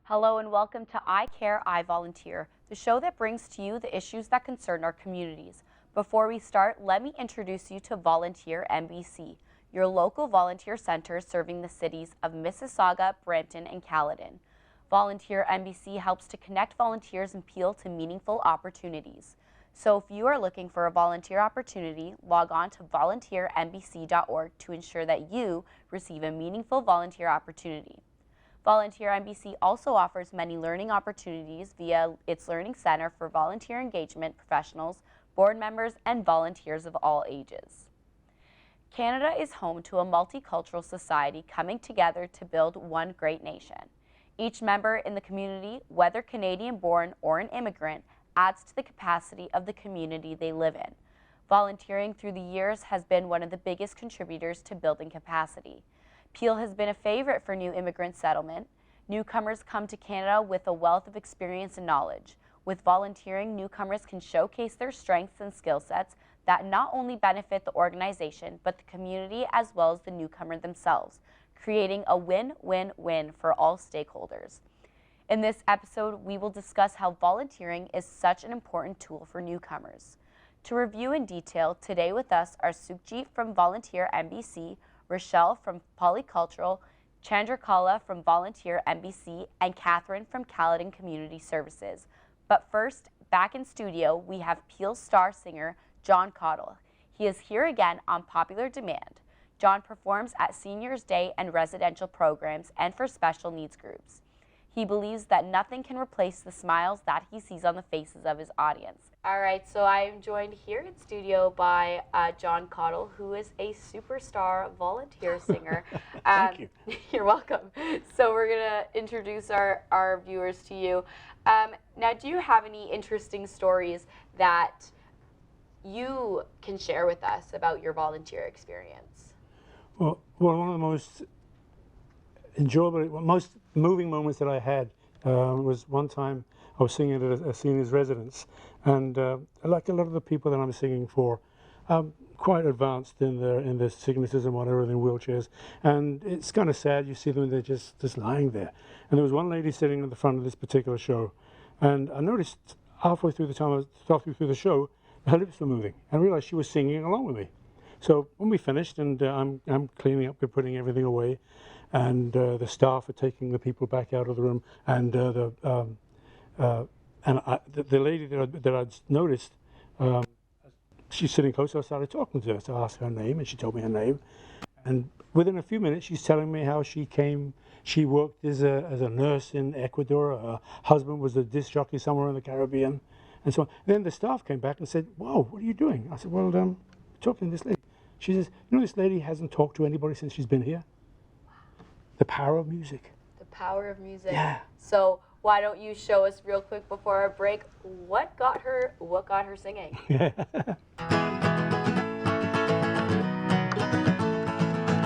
Hello and welcome to I Care, I Volunteer, the show that brings to you the issues that concern our communities. Before we start, let me introduce you to Volunteer MBC, your local volunteer center serving the cities of Mississauga, Brampton, and Caledon. Volunteer MBC helps to connect volunteers and Peel to meaningful opportunities. So if you are looking for a volunteer opportunity, log on to volunteermbc.org to ensure that you receive a meaningful volunteer opportunity. Volunteer MBC also offers many learning opportunities via its Learning Center for volunteer engagement professionals, board members, and volunteers of all ages. Canada is home to a multicultural society coming together to build one great nation. Each member in the community, whether Canadian-born or an immigrant, adds to the capacity of the community they live in. Volunteering through the years has been one of the biggest contributors to building capacity. Peel has been a favorite for new immigrant settlement. Newcomers come to Canada with a wealth of experience and knowledge. With volunteering, newcomers can showcase their strengths and skill sets that not only benefit the organization, but the community as well as the newcomer themselves, creating a win-win-win for all stakeholders. In this episode, we will discuss how volunteering is such an important tool for newcomers. To review in detail, today with us are Sukhjit from Volunteer MBC, Rochelle from Polycultural, Chandrakala from Volunteer MBC, and Catherine from Caledon Community Services. But first, back in studio, we have Peel star singer John Caudle. He is here again on popular demand. John performs at Seniors Day and residential programs and for special needs groups. He believes that nothing can replace the smiles that he sees on the faces of his audience. All right, so I am joined here in studio by John Caudle, who is a superstar volunteer singer. Thank you. You're welcome. So we're going to introduce our viewers to you. Now, do you have any interesting stories that you can share with us about your volunteer experience? Well, one of the most enjoyable, most moving moments that I had was one time I was singing at a seniors residence, and like a lot of the people that I'm singing for, quite advanced in their sicknesses and whatever, in wheelchairs, and it's kind of sad. You see them, they're just lying there. And there was one lady sitting at the front of this particular show, and I noticed halfway through the show, her lips were moving, and I realized she was singing along with me. So when we finished, and I'm cleaning up, we're putting everything away, and the staff are taking the people back out of the room, and the lady that I'd noticed, she's sitting close. So I started talking to her. So I asked her name, and she told me her name. And within a few minutes, she's telling me how she came. She worked as a nurse in Ecuador. Her husband was a disc jockey somewhere in the Caribbean, and so on. Then the staff came back and said, "Whoa, what are you doing?" I said, "Well, talking to this lady." She says, "You know, this lady hasn't talked to anybody since she's been here." The power of music. The power of music. Yeah. So why don't you show us real quick before our break what got her singing?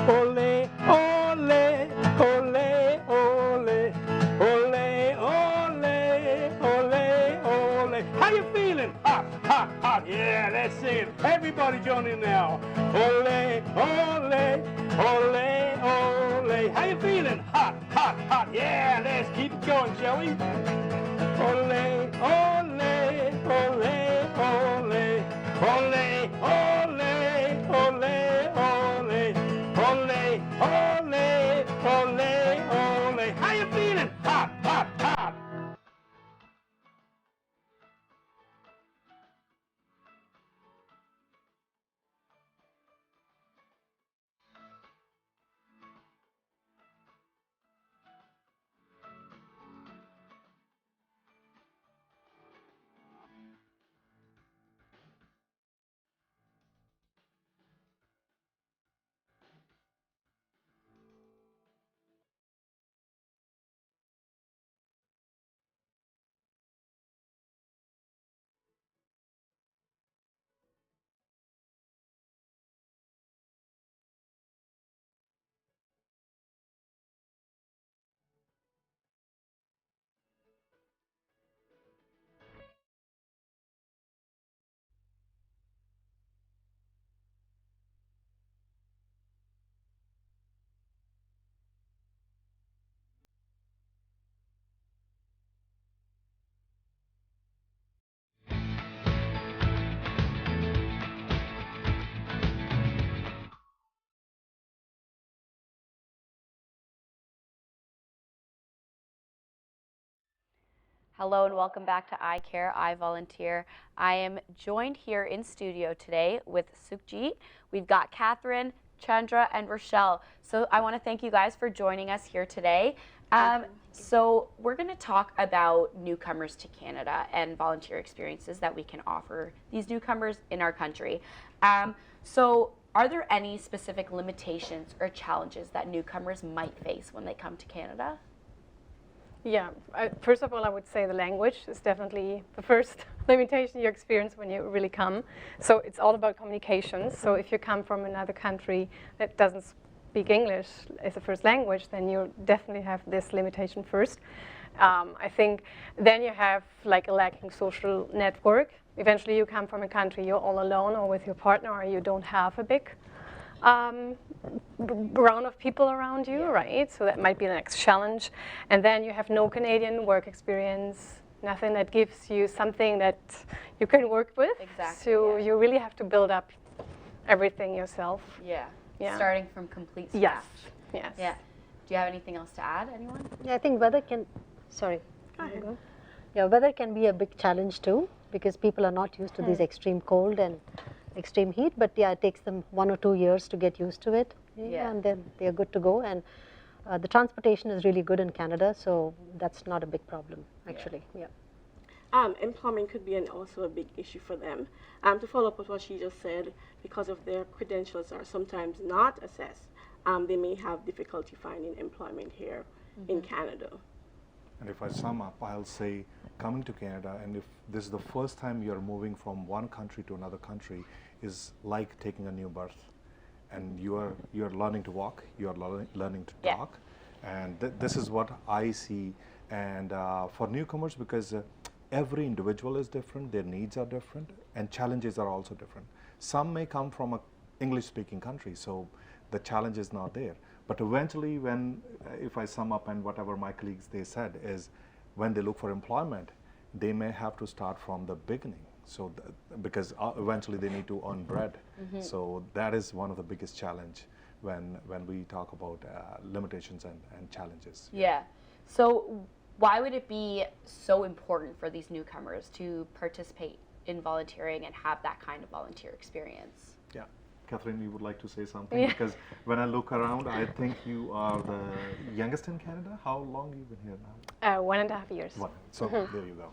Ole, ole, ole, ole, ole, ole, ole, ole. How you feeling? Hot, hot, hot. Yeah, let's sing it. Everybody join in now. Ole, ole, ole, ole. How you feeling? Hot, hot, hot. Yeah, let's keep it going, shall we? Ole, ole, ole, ole, ole, ole, ole, ole. Ole, ole, ole, ole. How you feeling? Hot, hot, hot. Hello and welcome back to I Care, I Volunteer. I am joined here in studio today with Sukhjit. We've got Catherine, Chandra, and Rochelle. So I want to thank you guys for joining us here today. So we're going to talk about newcomers to Canada and volunteer experiences that we can offer these newcomers in our country. So are there any specific limitations or challenges that newcomers might face when they come to Canada? Yeah, first of all, I would say the language is definitely the first limitation you experience when you really come. So it's all about communication. So if you come from another country that doesn't speak English as a first language, then you definitely have this limitation first. I think then you have like a lacking social network. Eventually you come from a country you're all alone or with your partner, or you don't have a big round of people around you, right? So that might be the next challenge. And then you have no Canadian work experience, nothing that gives you something that you can work with. Exactly. So you really have to build up everything yourself. Yeah. Yeah. Starting from complete scratch. Yes. Yes. Yeah. Do you have anything else to add, anyone? Yeah, I think weather can, sorry. Go ahead. Yeah, weather can be a big challenge too, because people are not used to these extreme cold and extreme heat, but yeah, it takes them 1 or 2 years to get used to it. Yeah. And then they're good to go. And the transportation is really good in Canada, so that's not a big problem, actually. Yeah. Employment could be also a big issue for them. To follow up with what she just said, because of their credentials are sometimes not assessed, they may have difficulty finding employment here in Canada. And if I sum up, I'll say coming to Canada, and if this is the first time you're moving from one country to another country, is like taking a new birth. And you're learning to walk, you're learning to Yeah. talk. And this is what I see. And for newcomers, because every individual is different, their needs are different, and challenges are also different. Some may come from an English-speaking country, so the challenge is not there. But eventually, when, if I sum up and whatever my colleagues they said is, when they look for employment, they may have to start from the beginning. So, because eventually they need to earn bread. So that is one of the biggest challenge when we talk about limitations and challenges. Yeah. So why would it be so important for these newcomers to participate in volunteering and have that kind of volunteer experience? Yeah. Catherine, you would like to say something? Because when I look around, I think you are the youngest in Canada. How long have you been here now? 1.5 years. So there you go.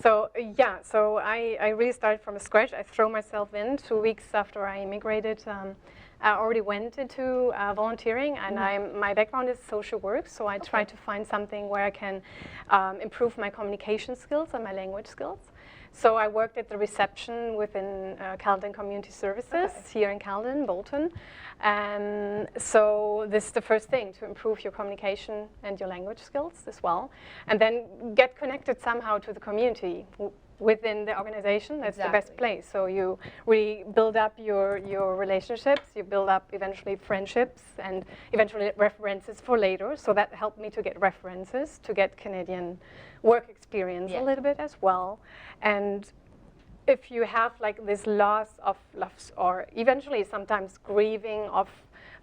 So yeah, so I really started from scratch. I threw myself in 2 weeks after I immigrated. I already went into volunteering, and my background is social work, so I tried to find something where I can improve my communication skills and my language skills. So I worked at the reception within Caledon Community Services here in Caledon, Bolton. So this is the first thing, to improve your communication and your language skills as well. And then get connected somehow to the community within the organization. That's the best place. So you really build up your relationships, you build up eventually friendships, and eventually references for later. So that helped me to get references, to get Canadian work experience a little bit as well. And if you have like this loss, or eventually sometimes grieving of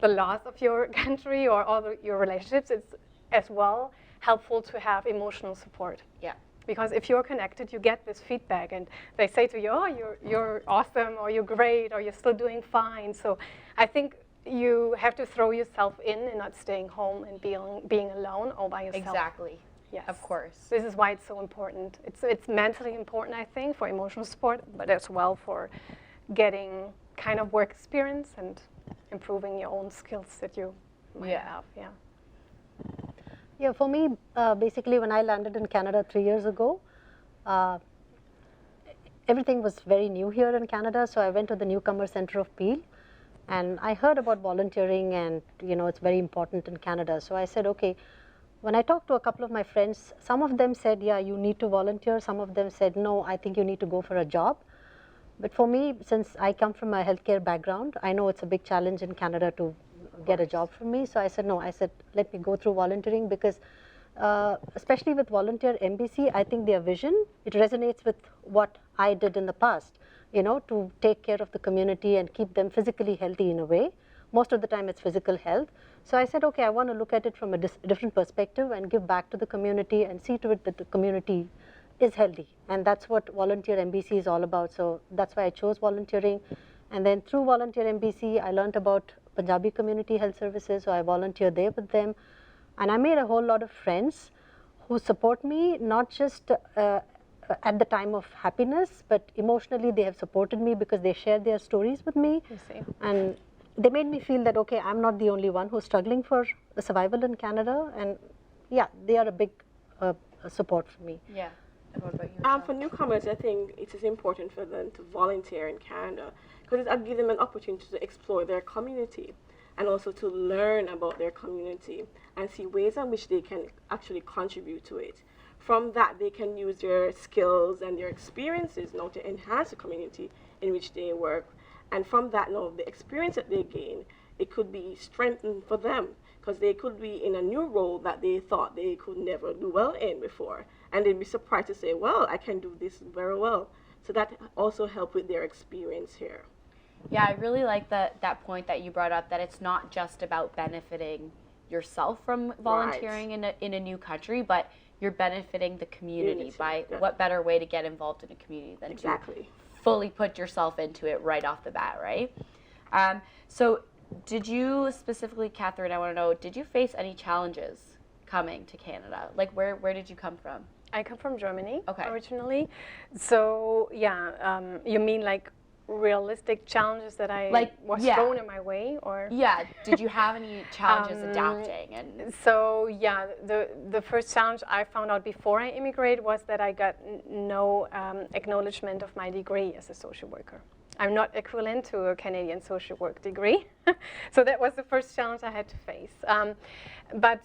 the loss of your country or all your relationships, it's as well helpful to have emotional support. Yeah. Because if you're connected, you get this feedback, and they say to you, oh, you're awesome, or you're great, or you're still doing fine. So I think you have to throw yourself in and not staying home and being alone all by yourself. Exactly. Yes. Of course. This is why it's so important. It's mentally important, I think, for emotional support, but as well for getting kind of work experience and improving your own skills that you might have. Yeah. Yeah, for me, basically, when I landed in Canada 3 years ago, everything was very new here in Canada. So I went to the Newcomer Center of Peel, and I heard about volunteering, and it's very important in Canada. So I said, okay. When I talked to a couple of my friends, some of them said, yeah, you need to volunteer. Some of them said, no, I think you need to go for a job. But for me, since I come from a healthcare background, I know it's a big challenge in Canada to get a job for me. So I said, no, let me go through volunteering, because especially with Volunteer MBC, I think their vision, it resonates with what I did in the past, to take care of the community and keep them physically healthy in a way, most of the time it's physical health. So I said, okay, I want to look at it from a different perspective and give back to the community and see to it that the community is healthy. And that's what Volunteer MBC is all about. So that's why I chose volunteering. And then through Volunteer MBC, I learned about Punjabi Community Health Services, so I volunteered there with them. And I made a whole lot of friends who support me, not just at the time of happiness, but emotionally they have supported me because they share their stories with me. And they made me feel that, okay, I'm not the only one who's struggling for survival in Canada. And yeah, they are a big support for me. Yeah. And what about you? For newcomers, I think it is important for them to volunteer in Canada because it gives them an opportunity to explore their community and also to learn about their community and see ways in which they can actually contribute to it. From that, they can use their skills and their experiences now to enhance the community in which they work. And from that, now the experience that they gain, it could be strengthened for them because they could be in a new role that they thought they could never do well in before. And they'd be surprised to say, well, I can do this very well. So that also helped with their experience here. Yeah, I really like that point that you brought up, that it's not just about benefiting yourself from volunteering in a new country, but you're benefiting the community by what better way to get involved in a community than to fully put yourself into it right off the bat, right? So did you specifically, Catherine, I want to know, did you face any challenges coming to Canada? Like where did you come from? I come from Germany originally. So yeah, you mean like realistic challenges that was thrown in my way, or did you have any challenges adapting? And so yeah, the first challenge I found out before I immigrated was that I got no acknowledgement of my degree as a social worker. I'm not equivalent to a Canadian social work degree. So that was the first challenge I had to face. But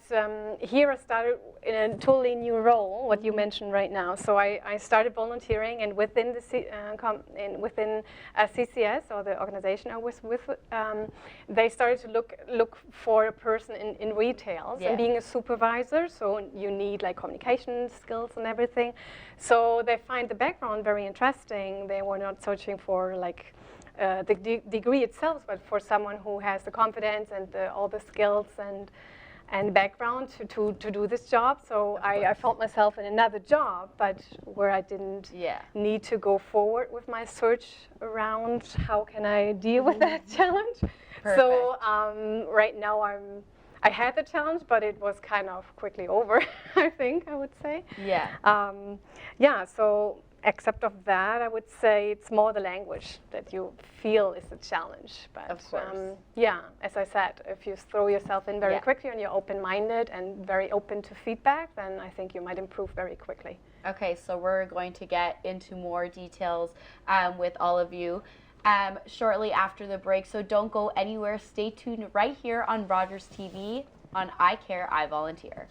here I started in a totally new role, what you mentioned right now. So I started volunteering, and within within CCS, or the organization I was with, they started to look for a person in retail. And being a supervisor, so you need like communication skills and everything. So they find the background very interesting. They were not searching for like the degree itself, but for someone who has the confidence and all the skills and background to do this job. So I felt myself in another job, but where I didn't need to go forward with my search around how can I deal with that challenge. Perfect. So right now I had the challenge, but it was kind of quickly over, I think I would say. Yeah. So except of that, I would say it's more the language that you feel is a challenge. But of course. Yeah, as I said, if you throw yourself in very quickly and you're open-minded and very open to feedback, then I think you might improve very quickly. Okay, so we're going to get into more details with all of you shortly after the break. So don't go anywhere. Stay tuned right here on Rogers TV on I Care, I Volunteer.